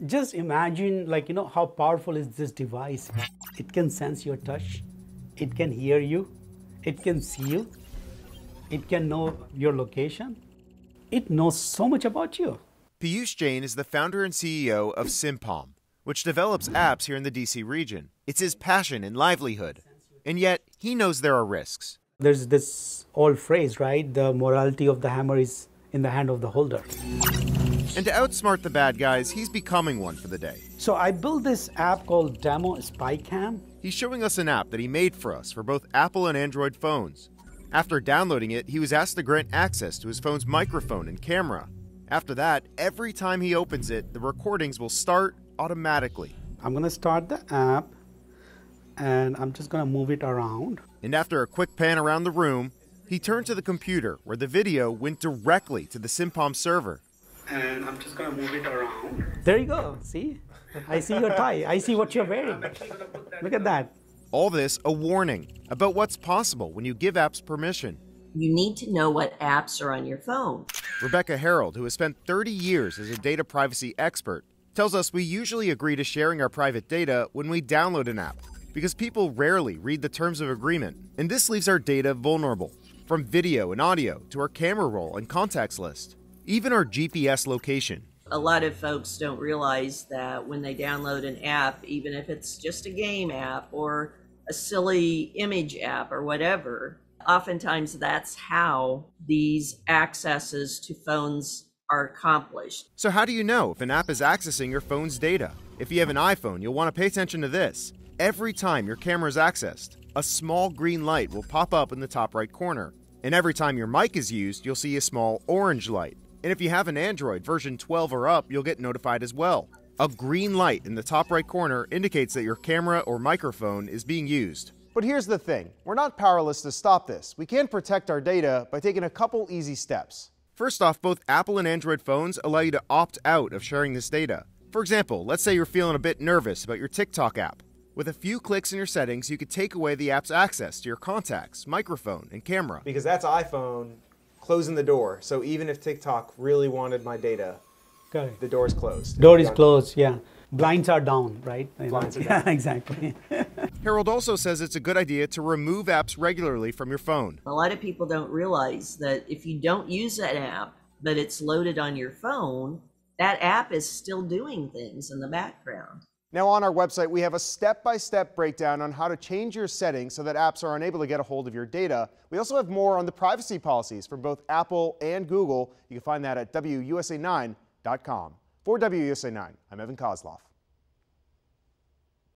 Just imagine, like, how powerful is this device? It can sense your touch, it can hear you, it can see you, it can know your location. It knows so much about you. Piyush Jain is the founder and CEO of Simpom, which develops apps here in the DC region. It's his passion and livelihood. And yet, he knows there are risks. There's this old phrase, right? The morality of the hammer is in the hand of the holder. And to outsmart the bad guys, he's becoming one for the day. So I built this app called Demo Spy Cam. He's showing us an app that he made for us for both Apple and Android phones. After downloading it, he was asked to grant access to his phone's microphone and camera. After that, every time he opens it, the recordings will start automatically. I'm going to start the app, and I'm just going to move it around. And after a quick pan around the room, he turned to the computer where the video went directly to the Simpom server. And I'm just going to move it around. There you go. See? I see your tie. I see what you're wearing. Look at that. All this a warning about what's possible when you give apps permission. You need to know what apps are on your phone. Rebecca Harold, who has spent 30 years as a data privacy expert, tells us we usually agree to sharing our private data when we download an app, because people rarely read the terms of agreement, and this leaves our data vulnerable, from video and audio to our camera roll and contacts list, even our GPS location. A lot of folks don't realize that when they download an app, even if it's just a game app or a silly image app or whatever, oftentimes that's how these accesses to phones are accomplished. So how do you know if an app is accessing your phone's data? If you have an iPhone, you'll want to pay attention to this. Every time your camera is accessed, a small green light will pop up in the top right corner. And every time your mic is used, you'll see a small orange light. And if you have an Android version 12 or up, you'll get notified as well. A green light in the top right corner indicates that your camera or microphone is being used. But here's the thing, we're not powerless to stop this. We can protect our data by taking a couple easy steps. First off, both Apple and Android phones allow you to opt out of sharing this data. For example, let's say you're feeling a bit nervous about your TikTok app. With a few clicks in your settings, you could take away the app's access to your contacts, microphone, and camera. Because that's iPhone closing the door. So even if TikTok really wanted my data, Correct. the door is closed. Door is closed, yeah. Blinds are down, right? Blinds are Yeah, down. exactly. Harold also says it's a good idea to remove apps regularly from your phone. A lot of people don't realize that if you don't use that app, but it's loaded on your phone, that app is still doing things in the background. Now on our website, we have a step-by-step breakdown on how to change your settings so that apps are unable to get a hold of your data. We also have more on the privacy policies for both Apple and Google. You can find that at WUSA9.com. For WUSA9, I'm Evan Koslof.